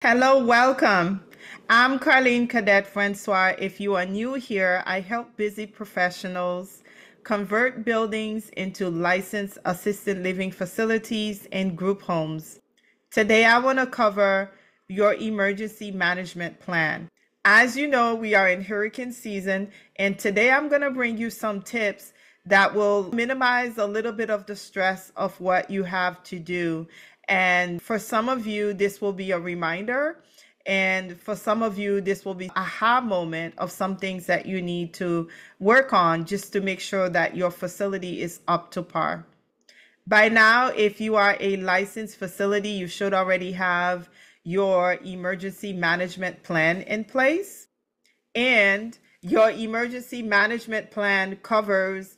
Hello, welcome. I'm Carlene Cadet Francois. If you are new here, I help busy professionals convert buildings into licensed assisted living facilities and group homes. Today, I want to cover your emergency management plan. As you know, we are in hurricane season, and today I'm going to bring you some tips that will minimize a little bit of the stress of what you have to do. And for some of you, this will be a reminder. And for some of you, this will be an aha moment of some things that you need to work on just to make sure that your facility is up to par. By now, if you are a licensed facility, you should already have your emergency management plan in place. And your emergency management plan covers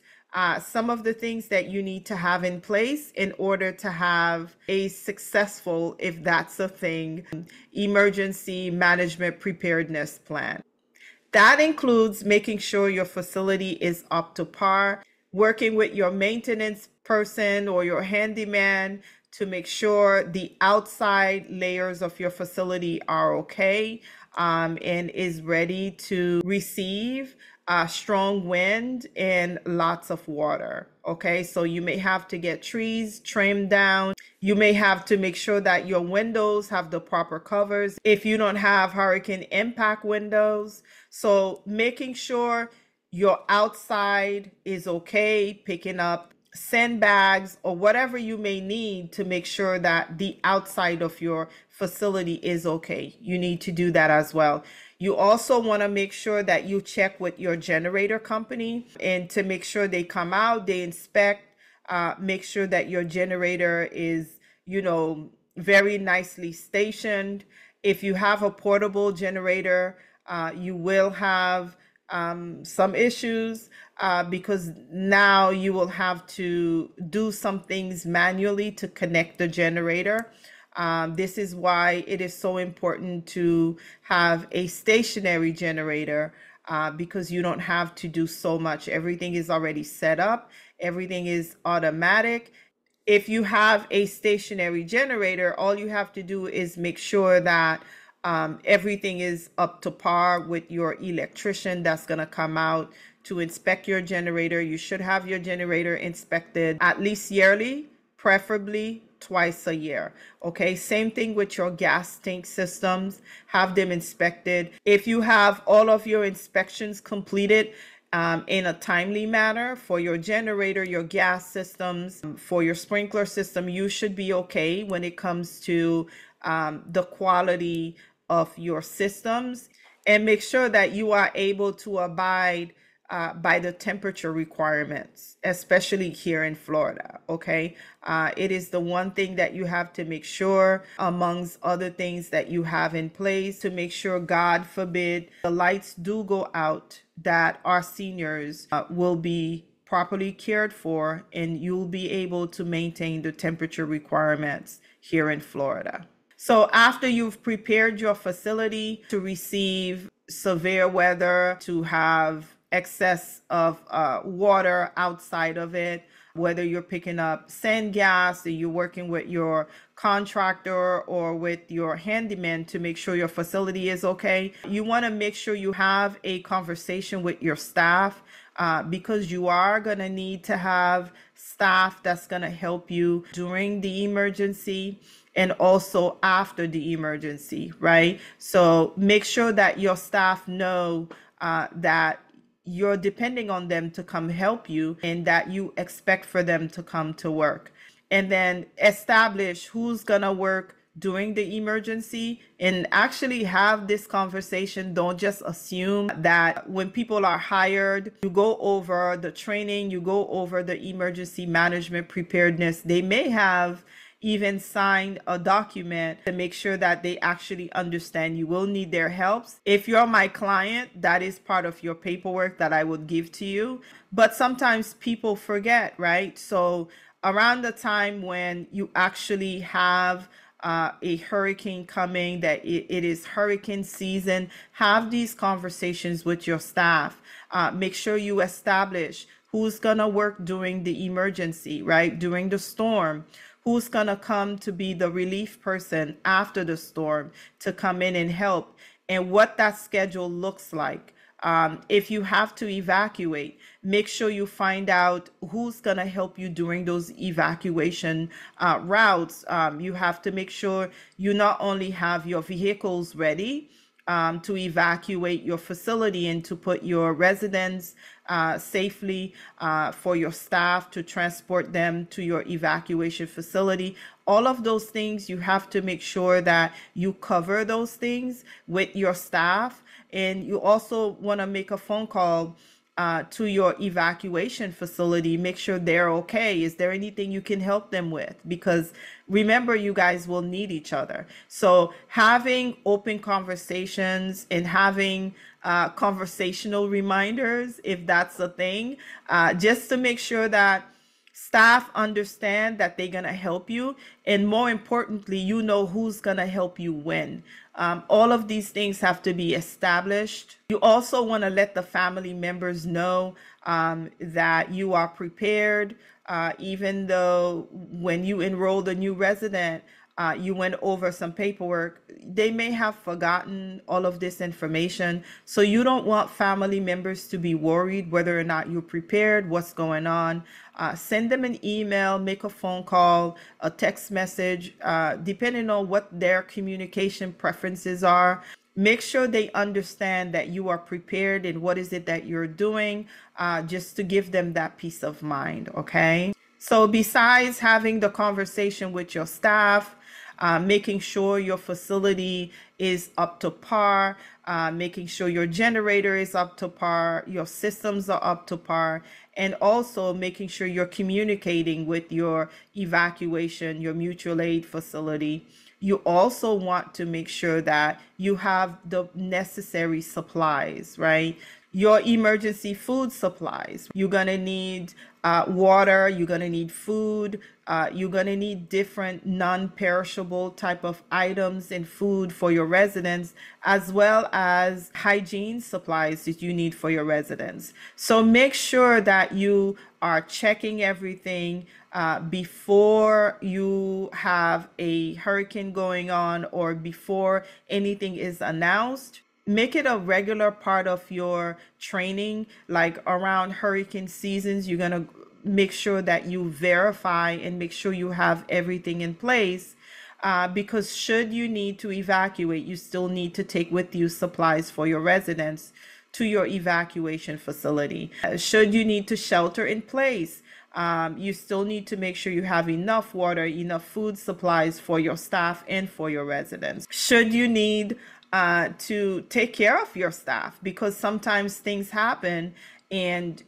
some of the things that you need to have in place in order to have a successful, if that's a thing, emergency management preparedness plan. That includes making sure your facility is up to par, working with your maintenance person or your handyman to make sure the outside layers of your facility are okay, and is ready to receive strong wind and lots of water. Okay, so you may have to get trees trimmed down. You may have to make sure that your windows have the proper covers if you don't have hurricane impact windows. So making sure your outside is okay, picking up sandbags or whatever you may need to make sure that the outside of your facility is okay. You need to do that as well. You also want to make sure that you check with your generator company and to make sure they come out, they inspect, make sure that your generator is, very nicely stationed. If you have a portable generator, you will have some issues because now you will have to do some things manually to connect the generator. This is why it is so important to have a stationary generator because you don't have to do so much. Everything is already set up. Everything is automatic. If you have a stationary generator, all you have to do is make sure that everything is up to par with your electrician that's going to come out to inspect your generator. You should have your generator inspected at least yearly, preferably twice a year. Okay, same thing with your gas tank systems. Have them inspected. If you have all of your inspections completed in a timely manner for your generator, your gas systems, for your sprinkler system, you should be okay when it comes to the quality of your systems. And make sure that you are able to abide by the temperature requirements, especially here in Florida. Okay, it is the one thing that you have to make sure, amongst other things that you have in place, to make sure, God forbid, the lights do go out, that our seniors will be properly cared for and you'll be able to maintain the temperature requirements here in Florida. So after you've prepared your facility to receive severe weather, to have excess of water outside of it, whether you're picking up sand gas or you're working with your contractor or with your handyman to make sure your facility is okay, you want to make sure you have a conversation with your staff because you are going to need to have staff that's going to help you during the emergency and also after the emergency, right? So make sure that your staff know that you're depending on them to come help you and that you expect for them to come to work. And then establish who's gonna work during the emergency and actually have this conversation. Don't just assume that when people are hired, you go over the training, you go over the emergency management preparedness. They may have even signed a document to make sure that they actually understand you will need their help. If you're my client, that is part of your paperwork that I would give to you. But sometimes people forget, right? So around the time when you actually have a hurricane coming, that it is hurricane season, have these conversations with your staff. Make sure you establish who's gonna work during the emergency, right? During the storm, who's going to come to be the relief person after the storm to come in and help, and what that schedule looks like. If you have to evacuate, make sure you find out who's going to help you during those evacuation routes. You have to make sure you not only have your vehicles ready to evacuate your facility and to put your residents safely, for your staff to transport them to your evacuation facility. All of those things, you have to make sure that you cover those things with your staff. And you also want to make a phone call to your evacuation facility, make sure they're okay. Is there anything you can help them with? Because remember, you guys will need each other. So having open conversations and having conversational reminders, if that's a thing, just to make sure that staff understand that they're going to help you. And more importantly, you know who's going to help you when. All of these things have to be established. You also want to let the family members know that you are prepared, even though when you enrolled a new resident, you went over some paperwork, they may have forgotten all of this information. So you don't want family members to be worried whether or not you're prepared, what's going on. Send them an email, make a phone call, a text message, depending on what their communication preferences are. Make sure they understand that you are prepared and what is it that you're doing, just to give them that peace of mind, okay? So besides having the conversation with your staff, making sure your facility is up to par, making sure your generator is up to par, your systems are up to par, and also making sure you're communicating with your evacuation, your mutual aid facility. You also want to make sure that you have the necessary supplies, right? Your emergency food supplies. You're going to need water, you're going to need food, you're going to need different non-perishable type of items and food for your residents, as well as hygiene supplies that you need for your residents. So make sure that you are checking everything before you have a hurricane going on or before anything is announced. Make it a regular part of your training, like around hurricane seasons. You're going to make sure that you verify and make sure you have everything in place, because should you need to evacuate, you still need to take with you supplies for your residents to your evacuation facility. Should you need to shelter in place, you still need to make sure you have enough water, enough food supplies for your staff and for your residents. Should you need to take care of your staff, because sometimes things happen and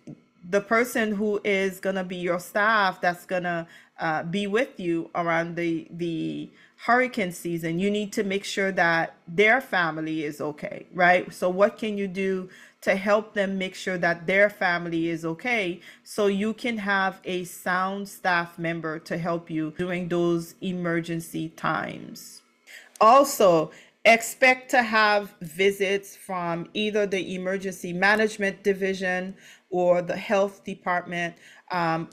the person who is going to be your staff, that's going to be with you around the hurricane season, you need to make sure that their family is okay, right? So what can you do to help them make sure that their family is okay, so you can have a sound staff member to help you during those emergency times? Also, expect to have visits from either the emergency management division or the health department,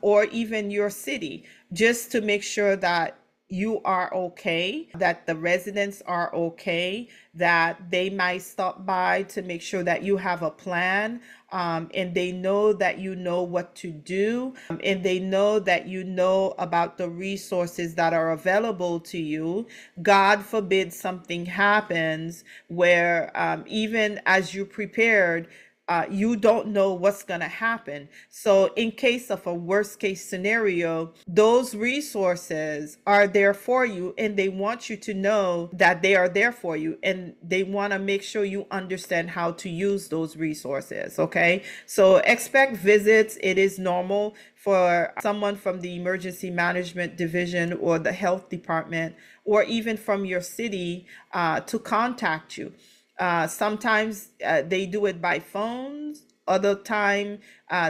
or even your city, just to make sure that you are okay, that the residents are okay, that they might stop by to make sure that you have a plan, and they know that you know what to do, and they know that you know about the resources that are available to you. God forbid something happens where even as you prepared, you don't know what's going to happen. So in case of a worst case scenario, those resources are there for you, and they want you to know that they are there for you, and they want to make sure you understand how to use those resources. Okay, so expect visits. It is normal for someone from the emergency management division or the health department, or even from your city, to contact you. Sometimes they do it by phones. Other time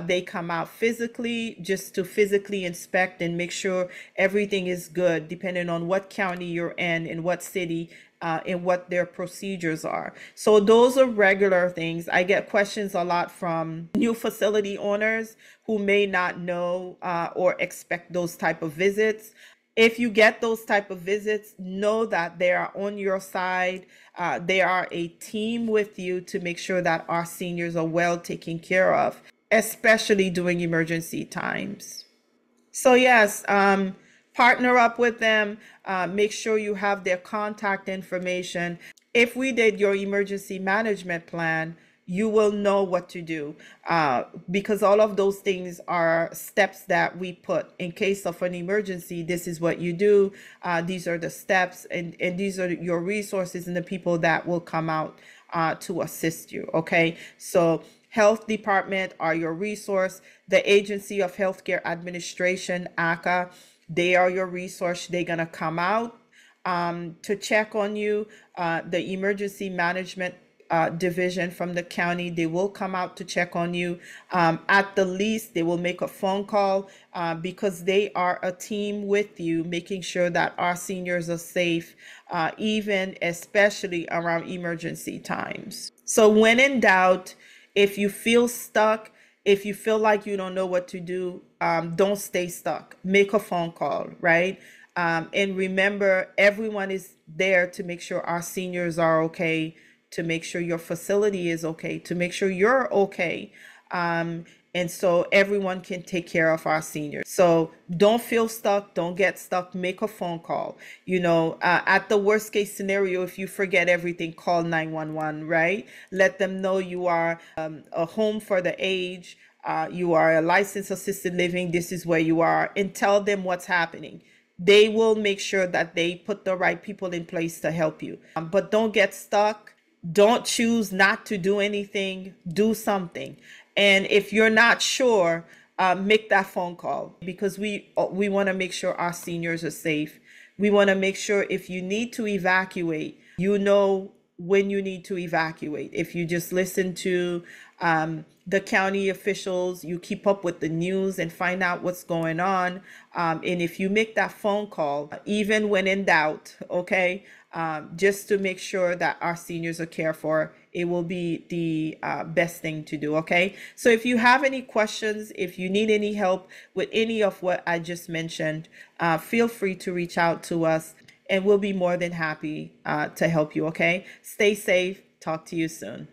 they come out physically, just to physically inspect and make sure everything is good, depending on what county you're in and what city, and what their procedures are. So those are regular things. I get questions a lot from new facility owners who may not know or expect those type of visits. If you get those type of visits, know that they are on your side. They are a team with you to make sure that our seniors are well taken care of, especially during emergency times. So yes, partner up with them. Make sure you have their contact information. If we did your emergency management plan, you will know what to do, because all of those things are steps that we put in case of an emergency. This is what you do. These are the steps, and these are your resources and the people that will come out to assist you. Okay, so health department are your resource. The Agency of Healthcare Administration, ACA, they are your resource. They're gonna come out to check on you. The emergency management division from the county, they will come out to check on you. At the least, they will make a phone call, because they are a team with you, making sure that our seniors are safe, even especially around emergency times. So when in doubt, if you feel stuck, if you feel like you don't know what to do, don't stay stuck. Make a phone call, right? And remember, everyone is there to make sure our seniors are okay, to make sure your facility is okay, to make sure you're okay. And so everyone can take care of our seniors. So don't feel stuck. Don't get stuck. Make a phone call. At the worst case scenario, if you forget everything, call 911, right? Let them know you are a home for the aged. You are a licensed assisted living. This is where you are, and tell them what's happening. They will make sure that they put the right people in place to help you. But don't get stuck. Don't choose not to do anything. Do something. And if you're not sure, make that phone call, because we want to make sure our seniors are safe. We want to make sure if you need to evacuate, you know when you need to evacuate. If you just listen to the county officials, you keep up with the news and find out what's going on. And if you make that phone call, even when in doubt, okay, just to make sure that our seniors are cared for, it will be the best thing to do. Okay, so if you have any questions, if you need any help with any of what I just mentioned, feel free to reach out to us, and we'll be more than happy to help you. Okay, stay safe. Talk to you soon.